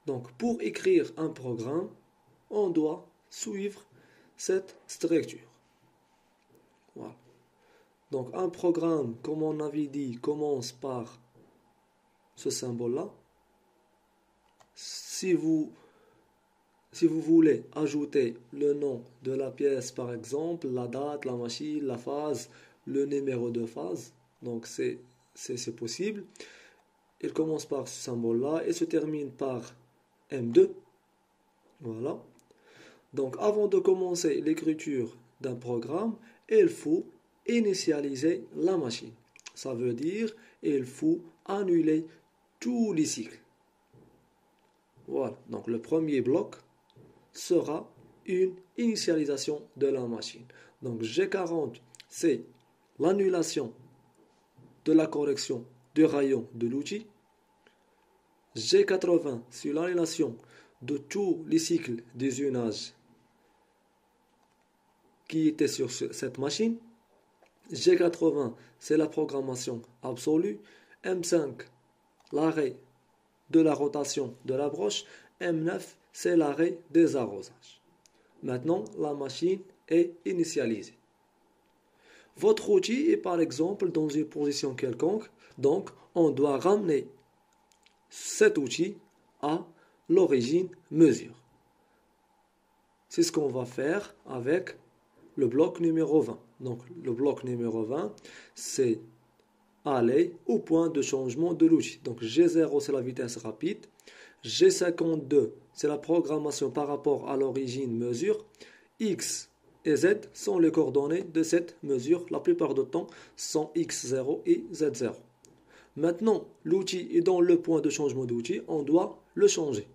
Donc, pour écrire un programme, on doit suivre cette structure. Voilà. Donc, un programme, comme on avait dit, commence par ce symbole-là. Si vous voulez ajouter le nom de la pièce, par exemple, la date, la machine, la phase, le numéro de phase, donc c'est possible. Il commence par ce symbole-là et se termine par M2. Voilà. Donc, avant de commencer l'écriture d'un programme, il faut initialiser la machine. Ça veut dire il faut annuler tous les cycles. Voilà. Donc, le premier bloc sera une initialisation de la machine. Donc, G40, c'est l'annulation de la correction du rayon de l'outil. G80, c'est l'annulation de tous les cycles d'usinage qui étaient sur cette machine. G80, c'est la programmation absolue. M5, l'arrêt de la rotation de la broche. M9, c'est l'arrêt des arrosages. Maintenant, la machine est initialisée. Votre outil est par exemple dans une position quelconque, donc on doit ramener cet outil à l'origine mesure. C'est ce qu'on va faire avec le bloc numéro 20. Donc le bloc numéro 20, c'est aller au point de changement de l'outil. Donc G0, c'est la vitesse rapide. G52, c'est la programmation par rapport à l'origine mesure. X et Z sont les coordonnées de cette mesure. La plupart du temps sont X0 et Z0. Maintenant, l'outil est dans le point de changement d'outil. On doit le changer.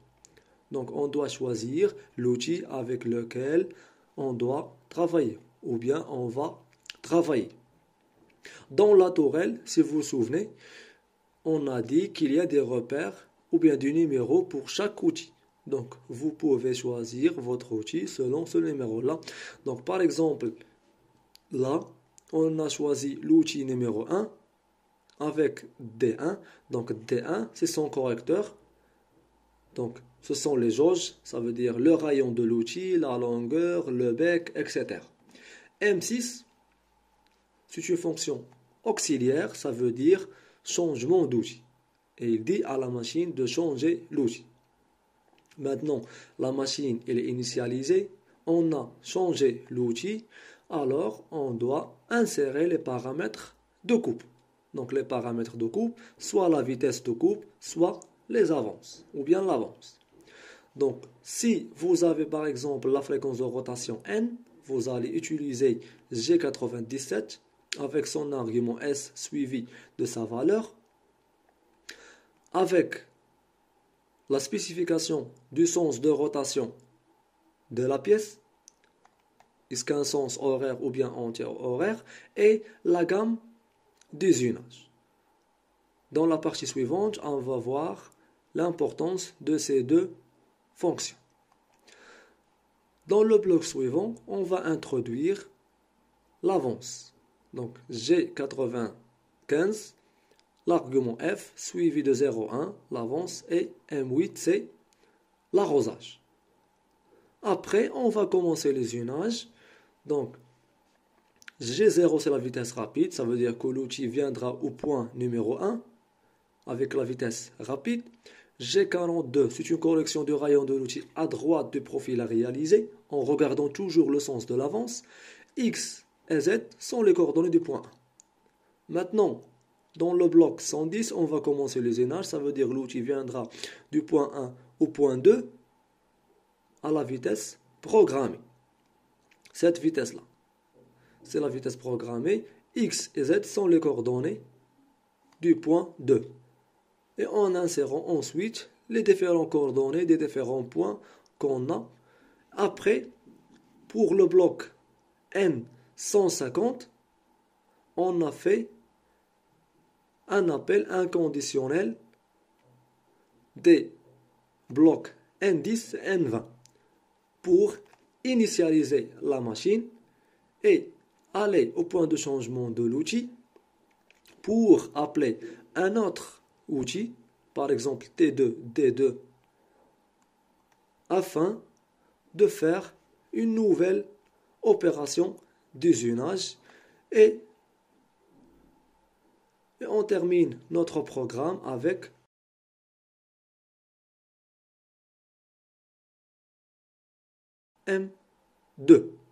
Donc, on doit choisir l'outil avec lequel on doit travailler. Ou bien, on va travailler. Dans la tourelle, si vous vous souvenez, on a dit qu'il y a des repères ou bien des numéros pour chaque outil. Donc, vous pouvez choisir votre outil selon ce numéro-là. Donc, par exemple, là, on a choisi l'outil numéro 1 avec D1. Donc, D1, c'est son correcteur. Donc, ce sont les jauges, ça veut dire le rayon de l'outil, la longueur, le bec, etc. M6, c'est une fonction auxiliaire, ça veut dire changement d'outil. Et il dit à la machine de changer l'outil. Maintenant, la machine elle est initialisée, on a changé l'outil, alors on doit insérer les paramètres de coupe. Donc les paramètres de coupe, soit la vitesse de coupe, soit les avances, ou bien l'avance. Donc, si vous avez par exemple la fréquence de rotation N, vous allez utiliser G97 avec son argument S suivi de sa valeur. Avec la spécification du sens de rotation de la pièce, est-ce qu'un sens horaire ou bien anti-horaire, et la gamme d'usinage. Dans la partie suivante, on va voir l'importance de ces deux fonctions. Dans le bloc suivant, on va introduire l'avance. Donc G95, l'argument F suivi de 0,1, l'avance, et M8, c'est l'arrosage. Après, on va commencer les usages. Donc, G0, c'est la vitesse rapide, ça veut dire que l'outil viendra au point numéro 1 avec la vitesse rapide. G42, c'est une correction du rayon de l'outil à droite du profil à réaliser, en regardant toujours le sens de l'avance. X et Z sont les coordonnées du point 1. Maintenant, dans le bloc 110, on va commencer les usages, ça veut dire que l'outil viendra du point 1 au point 2 à la vitesse programmée. Cette vitesse-là, c'est la vitesse programmée. X et Z sont les coordonnées du point 2. Et en insérant ensuite les différentes coordonnées des différents points qu'on a. Après, pour le bloc N150, on a fait un appel inconditionnel des blocs N10 et N20 pour initialiser la machine et aller au point de changement de l'outil pour appeler un autre outil, par exemple T2, D2 afin de faire une nouvelle opération d'usinage et on termine notre programme avec M2.